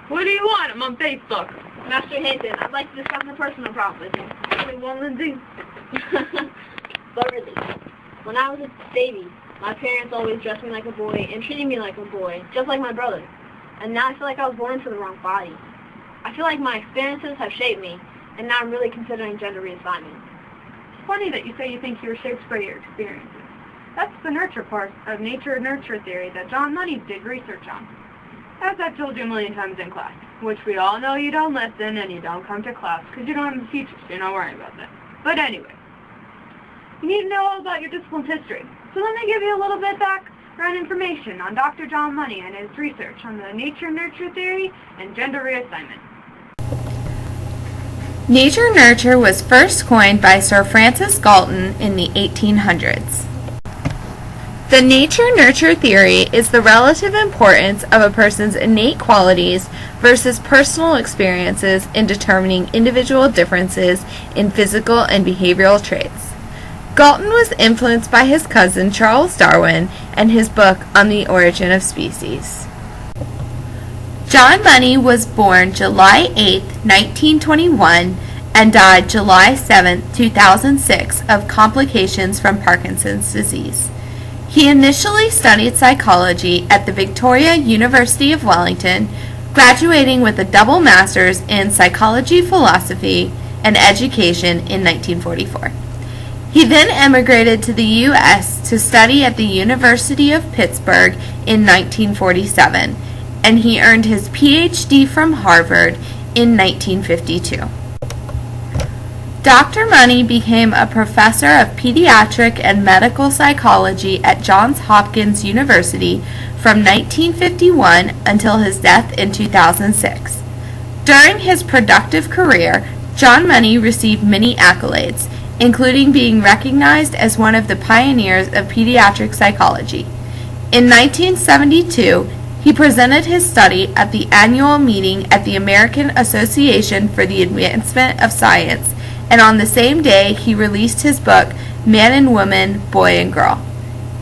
What do you want? I'm on Facebook. Master Hinton, I'd like to discuss a personal problem with you. Wait, well, Lindsay. But really, when I was a baby, my parents always dressed me like a boy and treated me like a boy, just like my brother. And now I feel like I was born into the wrong body. I feel like my experiences have shaped me, and now I'm really considering gender reassignment. It's funny that you say you think you were shaped by your experiences. That's the nurture part of nature-nurture theory that John Money did research on. As I've told you a million times in class, which we all know you don't listen and you don't come to class because you don't have the teachers, so you're not worrying about that. But anyway, you need to know all about your discipline's history. So let me give you a little bit background information on Dr. John Money and his research on the nature-nurture theory and gender reassignment. Nature-nurture was first coined by Sir Francis Galton in the 1800s. The nature-nurture theory is the relative importance of a person's innate qualities versus personal experiences in determining individual differences in physical and behavioral traits. Galton was influenced by his cousin Charles Darwin and his book On the Origin of Species. John Money was born July 8, 1921 and died July 7, 2006 of complications from Parkinson's disease. He initially studied psychology at the Victoria University of Wellington, graduating with a double master's in psychology, philosophy, and education in 1944. He then emigrated to the U.S. to study at the University of Pittsburgh in 1947, and he earned his Ph.D. from Harvard in 1952. Dr. Money became a professor of pediatric and medical psychology at Johns Hopkins University from 1951 until his death in 2006. During his productive career, John Money received many accolades, including being recognized as one of the pioneers of pediatric psychology. In 1972, he presented his study at the annual meeting at the American Association for the Advancement of Science, and on the same day he released his book, Man and Woman, Boy and Girl.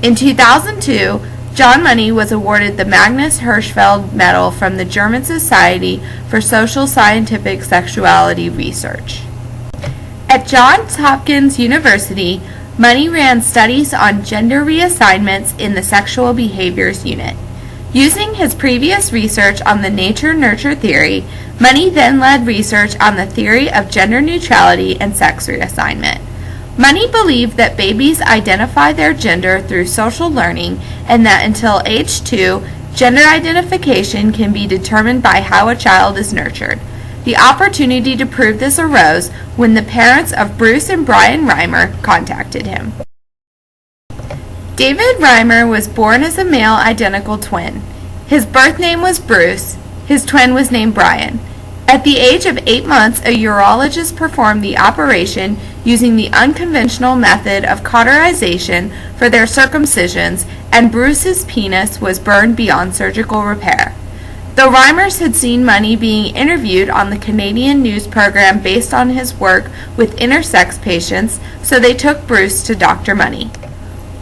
In 2002, John Money was awarded the Magnus Hirschfeld Medal from the German Society for Social Scientific Sexuality Research. At Johns Hopkins University, Money ran studies on gender reassignments in the Sexual Behaviors Unit. Using his previous research on the nature-nurture theory, Money then led research on the theory of gender neutrality and sex reassignment. Money believed that babies identify their gender through social learning and that until age 2, gender identification can be determined by how a child is nurtured. The opportunity to prove this arose when the parents of Bruce and Brian Reimer contacted him. David Reimer was born as a male identical twin. His birth name was Bruce. His twin was named Brian. At the age of 8 months, a urologist performed the operation using the unconventional method of cauterization for their circumcisions, and Bruce's penis was burned beyond surgical repair. The Reimers had seen Money being interviewed on the Canadian news program based on his work with intersex patients, so they took Bruce to Dr. Money.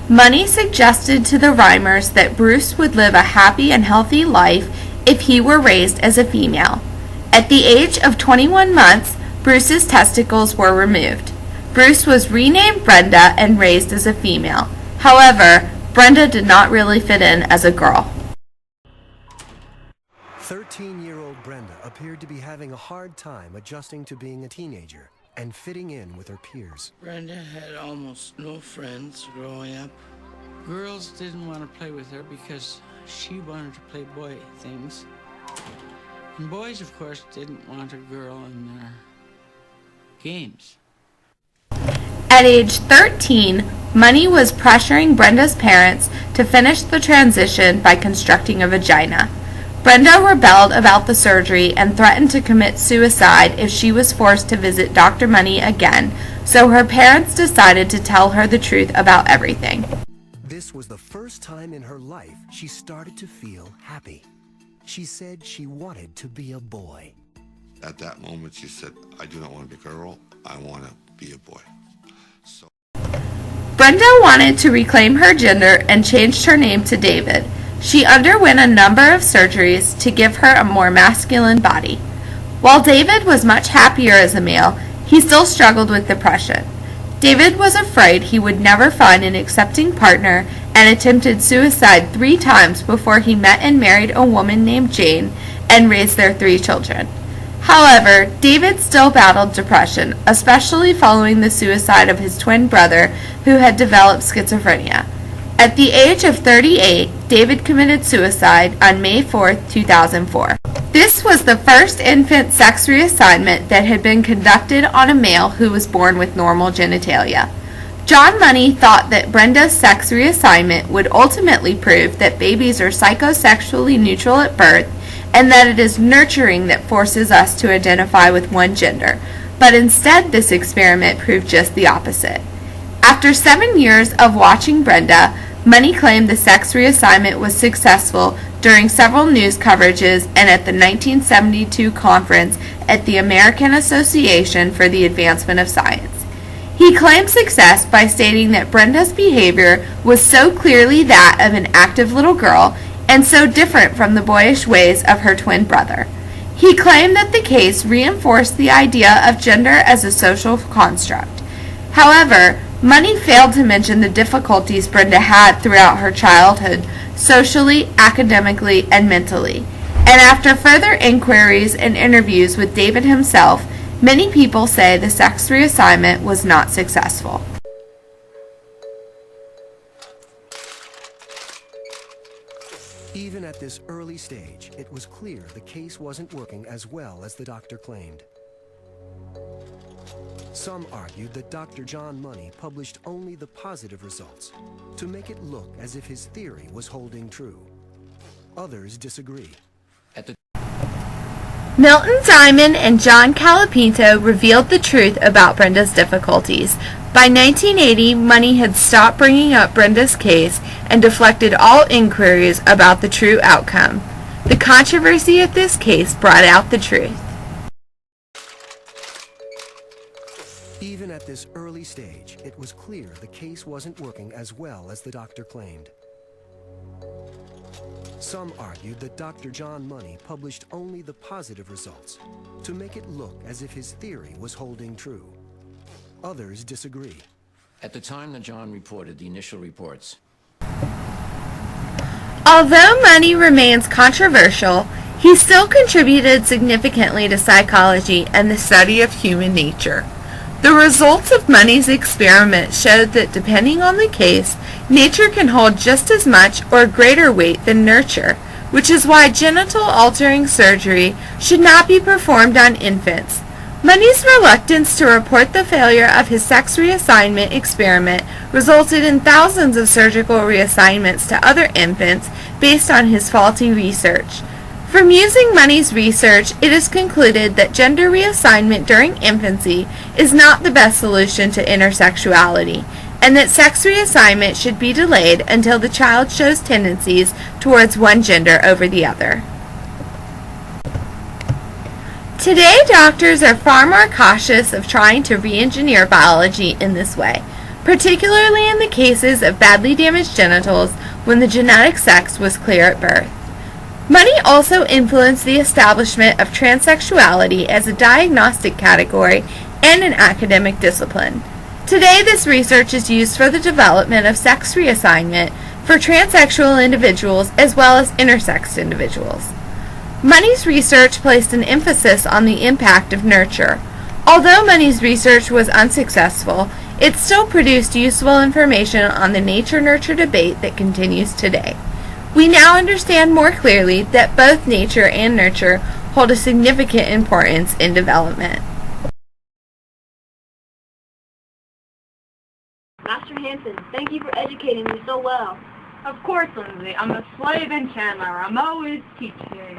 Money suggested to the Reimers that Bruce would live a happy and healthy life if he were raised as a female. At the age of 21 months, Bruce's testicles were removed. Bruce was renamed Brenda and raised as a female. However, Brenda did not really fit in as a girl. 13-year-old Brenda appeared to be having a hard time adjusting to being a teenager and fitting in with her peers. Brenda had almost no friends growing up. Girls didn't want to play with her because she wanted to play boy things. And boys, of course, didn't want a girl in their games. At age 13, Money was pressuring Brenda's parents to finish the transition by constructing a vagina. Brenda rebelled about the surgery and threatened to commit suicide if she was forced to visit Dr. Money again, so her parents decided to tell her the truth about everything. This was the first time in her life she started to feel happy. She said she wanted to be a boy. At that moment, she said, I do not want to be a girl, I want to be a boy. So Brenda wanted to reclaim her gender and changed her name to David. She underwent a number of surgeries to give her a more masculine body. While David was much happier as a male, he still struggled with depression. David was afraid he would never find an accepting partner and attempted suicide 3 times before he met and married a woman named Jane and raised their 3 children. However, David still battled depression, especially following the suicide of his twin brother who had developed schizophrenia. At the age of 38, David committed suicide on May 4, 2004. This was the first infant sex reassignment that had been conducted on a male who was born with normal genitalia. John Money thought that Brenda's sex reassignment would ultimately prove that babies are psychosexually neutral at birth and that it is nurturing that forces us to identify with one gender, but instead this experiment proved just the opposite. After 7 years of watching Brenda, Money claimed the sex reassignment was successful during several news coverages and at the 1972 conference at the American Association for the Advancement of Science. He claimed success by stating that Brenda's behavior was so clearly that of an active little girl and so different from the boyish ways of her twin brother. He claimed that the case reinforced the idea of gender as a social construct. However, Money failed to mention the difficulties Brenda had throughout her childhood, socially, academically, and mentally. And after further inquiries and interviews with David himself, many people say the sex reassignment was not successful. Even at this early stage, it was clear the case wasn't working as well as the doctor claimed. Some argued that Dr. John Money published only the positive results to make it look as if his theory was holding true. Others disagree. Milton Diamond and John Calipinto revealed the truth about Brenda's difficulties. By 1980, Money had stopped bringing up Brenda's case and deflected all inquiries about the true outcome. The controversy of this case brought out the truth. Even at this early stage, it was clear the case wasn't working as well as the doctor claimed. Some argued that Dr. John Money published only the positive results to make it look as if his theory was holding true. Others disagree. At the time that John reported the initial reports, Although Money remains controversial, he still contributed significantly to psychology and the study of human nature. The results of Money's experiment showed that depending on the case, nature can hold just as much or greater weight than nurture, which is why genital altering surgery should not be performed on infants. Money's reluctance to report the failure of his sex reassignment experiment resulted in thousands of surgical reassignments to other infants based on his faulty research. From using Money's research, it is concluded that gender reassignment during infancy is not the best solution to intersexuality, and that sex reassignment should be delayed until the child shows tendencies towards one gender over the other. Today, doctors are far more cautious of trying to re-engineer biology in this way, particularly in the cases of badly damaged genitals when the genetic sex was clear at birth. Money also influenced the establishment of transsexuality as a diagnostic category and an academic discipline. Today, this research is used for the development of sex reassignment for transsexual individuals as well as intersex individuals. Money's research placed an emphasis on the impact of nurture. Although Money's research was unsuccessful, it still produced useful information on the nature-nurture debate that continues today. We now understand more clearly that both nature and nurture hold a significant importance in development. Master Hanson, thank you for educating me so well. Of course, Lindsay. I'm a slave in Chandler. I'm always teaching.